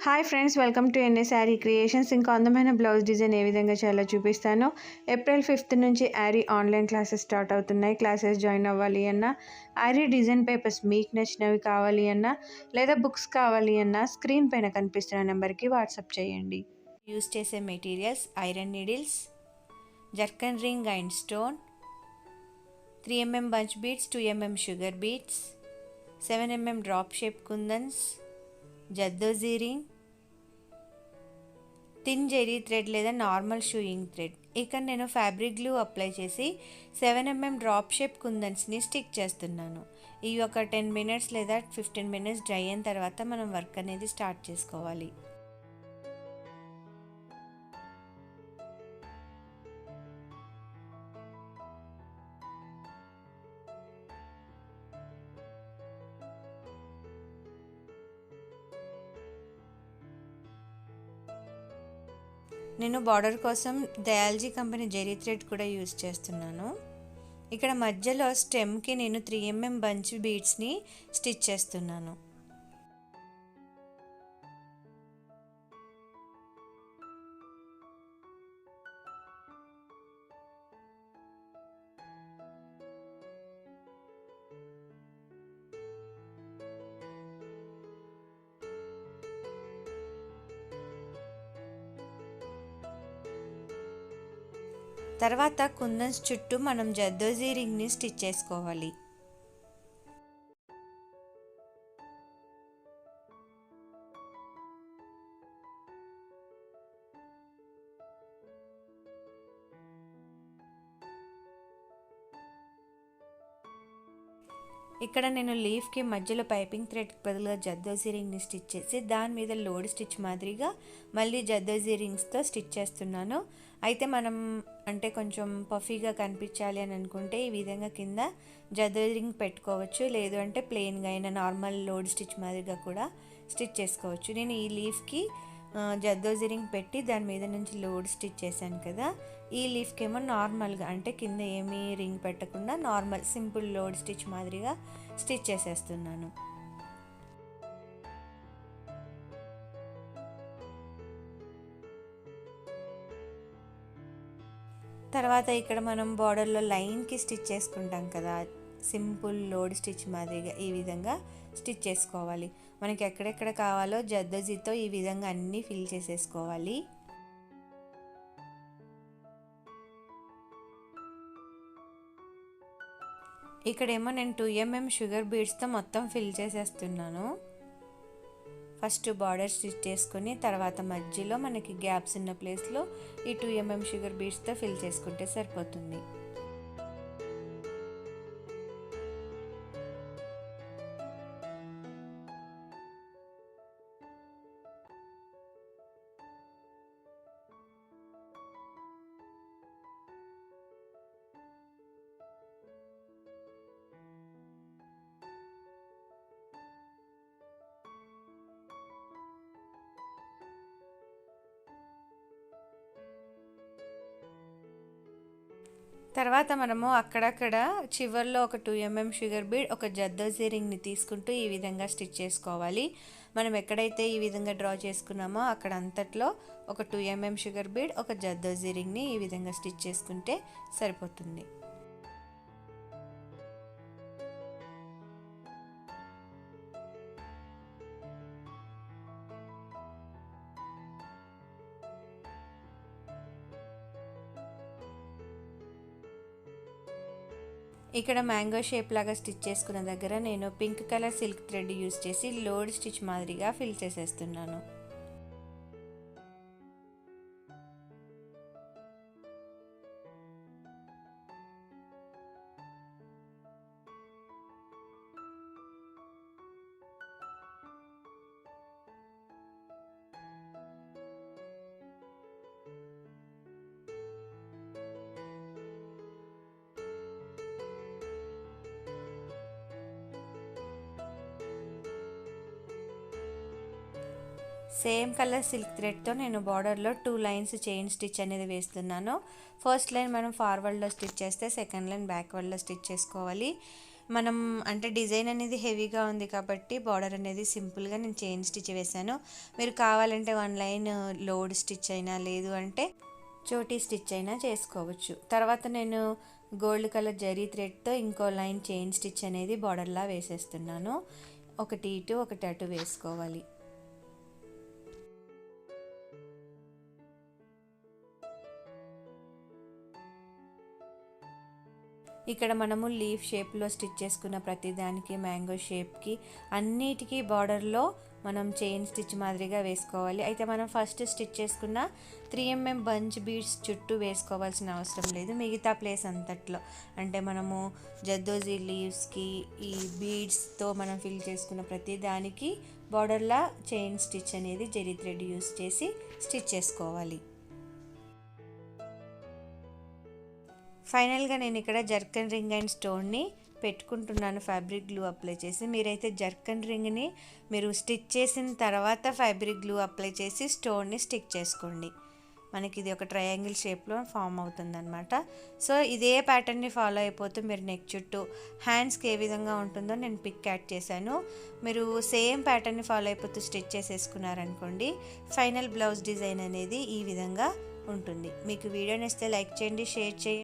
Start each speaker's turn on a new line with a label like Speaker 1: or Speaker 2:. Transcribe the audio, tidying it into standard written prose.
Speaker 1: Hi friends, welcome to ఎన్ఏ sari creations. ఇంకా అందమైన blouse design ఏ విధంగా చేయాలో చూపిస్తాను. ఏప్రిల్ 5th నుంచి యారీ ఆన్లైన్ క్లాసెస్ స్టార్ట్ అవుతున్నాయి. క్లాసెస్ జాయిన్ అవ్వాలి అన్నా, యారీ డిజైన్ పేపర్స్ మీకు నచ్చినవి కావాలి అన్నా, లేదా బుక్స్ కావాలి అన్నా స్క్రీన్ పైన కనిపిస్తున్న నెంబర్కి వాట్సాప్ చేయండి.
Speaker 2: యూస్ చేసే materials iron needles, zircon ring and stone, 3 mm bunch beads, 2 mm sugar beads, 7 mm drop shape kundans, zardozi ring, thin zari thread లేదా నార్మల్ షూయింగ్ థ్రెడ్. ఇక్కడ నేను ఫ్యాబ్రిక్ గ్లూ అప్లై చేసి 7 mm డ్రాప్ షేప్ కుందన్స్ని స్టిక్ చేస్తున్నాను. ఇవి ఒక 10 minutes లేదా 15 minutes డ్రై అయిన తర్వాత మనం వర్క్ అనేది స్టార్ట్ చేసుకోవాలి. నేను బార్డర్ కోసం దయాల్జీ కంపెనీ జెరీ థ్రెడ్ కూడా యూజ్ చేస్తున్నాను. ఇక్కడ మధ్యలో స్టెమ్కి నేను 3 mm బంచ్ బీడ్స్ని స్టిచ్ చేస్తున్నాను. తర్వాత కుందన్స్ చుట్టూ మనం జద్దోజీ రింగ్ని స్టిచ్ చేసుకోవాలి. ఇక్కడ నేను లీఫ్కి మధ్యలో పైపింగ్ థ్రెడ్ బదులుగా జద్దోజీ రింగ్ని స్టిచ్ చేసి దాని మీద లోడ్ స్టిచ్ మాదిరిగా మళ్ళీ జద్దోజీ రింగ్స్తో స్టిచ్ చేస్తున్నాను. అయితే మనం అంటే కొంచెం పఫీగా కనిపించాలి అని అనుకుంటే ఈ విధంగా కింద జద్దోజీ రింగ్ పెట్టుకోవచ్చు, లేదు అంటే ప్లెయిన్గా అయినా నార్మల్ లోడ్ స్టిచ్ మాదిరిగా కూడా స్టిచ్ చేసుకోవచ్చు. నేను ఈ లీఫ్కి జద్దోజీ రింగ్ పెట్టి దాని మీద నుంచి లోడ్ స్టిచ్ చేశాను కదా, ఈ లీఫ్కి ఏమో నార్మల్గా అంటే కింద ఏమీ రింగ్ పెట్టకుండా నార్మల్ సింపుల్ లోడ్ స్టిచ్ మాదిరిగా స్టిచ్ చేసేస్తున్నాను. తర్వాత ఇక్కడ మనం బార్డర్లో లైన్కి స్టిచ్ చేసుకుంటాం కదా, సింపుల్ లోడ్ స్టిచ్ మాదిరిగా ఈ విధంగా స్టిచ్ చేసుకోవాలి. మనకి ఎక్కడెక్కడ కావాలో జద్దోజీతో ఈ విధంగా అన్నీ ఫిల్ చేసేసుకోవాలి. ఇక్కడేమో నేను 2 mm షుగర్ బీడ్స్తో మొత్తం ఫిల్ చేసేస్తున్నాను. ఫస్ట్ బార్డర్ స్టిచ్ చేసుకుని తర్వాత మధ్యలో మనకి గ్యాప్స్ ఉన్న ప్లేస్లో ఈ 2 mm షుగర్ బీడ్స్తో ఫిల్ చేసుకుంటే సరిపోతుంది. తర్వాత మనము అక్కడక్కడ చివర్లో ఒక 2 mm షుగర్ బీడ్, ఒక జద్దోజీ రింగ్ని తీసుకుంటూ ఈ విధంగా స్టిచ్ చేసుకోవాలి. మనం ఎక్కడైతే ఈ విధంగా డ్రా చేసుకున్నామో అక్కడ అంతట్లో ఒక 2 mm షుగర్ బీడ్, ఒక జద్దోజీ రింగ్ని ఈ విధంగా స్టిచ్ చేసుకుంటే సరిపోతుంది. ఇక్కడ మ్యాంగో షేప్ లాగా స్టిచ్ చేసుకున్న దగ్గర నేను pink colour silk thread use చేసి లోడ్ స్టిచ్ మాదిరిగా ఫిల్ చేసేస్తున్నాను. సేమ్ కలర్ సిల్క్ థ్రెడ్తో నేను బార్డర్లో 2 lines చైన్ స్టిచ్ అనేది వేస్తున్నాను. ఫస్ట్ లైన్ మనం ఫార్వర్డ్లో స్టిచ్ చేస్తే సెకండ్ లైన్ బ్యాక్వర్డ్లో స్టిచ్ చేసుకోవాలి. మనం అంటే డిజైన్ అనేది హెవీగా ఉంది కాబట్టి బార్డర్ అనేది సింపుల్గా నేను చైన్ స్టిచ్ వేశాను. మీరు కావాలంటే 1 లైన్ లోడ్ స్టిచ్ అయినా లేదు అంటే చోటీ స్టిచ్ అయినా చేసుకోవచ్చు. తర్వాత నేను గోల్డ్ కలర్ జరీ థ్రెడ్తో ఇంకో లైన్ చైన్ స్టిచ్ అనేది బార్డర్లా వేసేస్తున్నాను. ఒకటి ఇటు ఒకటి అటు వేసుకోవాలి. ఇక్కడ మనము లీఫ్ షేప్లో స్టిచ్ చేసుకున్న ప్రతిదానికి మ్యాంగో షేప్కి అన్నిటికీ బార్డర్లో మనం చైన్ స్టిచ్ మాదిరిగా వేసుకోవాలి. అయితే మనం ఫస్ట్ స్టిచ్ చేసుకున్న 3mm బంచ్ బీడ్స్ చుట్టూ వేసుకోవాల్సిన అవసరం లేదు. మిగతా ప్లేస్ అంతట్లో అంటే మనము జద్దోజీ లీవ్స్కి ఈ బీడ్స్తో మనం ఫిల్ చేసుకున్న ప్రతిదానికి బార్డర్లా చైన్ స్టిచ్ అనేది జరీ థ్రెడ్ యూస్ చేసి స్టిచ్ చేసుకోవాలి. ఫైనల్గా నేను ఇక్కడ జర్కన్ రింగ్ అండ్ స్టోన్ని పెట్టుకుంటున్నాను ఫ్యాబ్రిక్ గ్లూ అప్లై చేసి. మీరైతే జర్కన్ రింగ్ని మీరు స్టిచ్ చేసిన తర్వాత ఫ్యాబ్రిక్ గ్లూ అప్లై చేసి స్టోన్ని స్టిక్ చేసుకోండి. మనకి ఇది ఒక ట్రయాంగిల్ షేప్లో ఫామ్ అవుతుందన్నమాట. సో ఇదే ప్యాటర్న్ని ఫాలో అయిపోతూ మీరు నెక్ చుట్టూ హ్యాండ్స్కి ఏ విధంగా ఉంటుందో నేను పిక్ యాడ్ చేశాను. మీరు సేమ్ ప్యాటర్న్ని ఫాలో అయిపోతూ స్టిచ్ చేసేసుకున్నారనుకోండి, ఫైనల్ బ్లౌజ్ డిజైన్ అనేది ఈ విధంగా ఉంటుంది. మీకు వీడియో నచ్చితే లైక్ చేయండి, షేర్ చేయండి.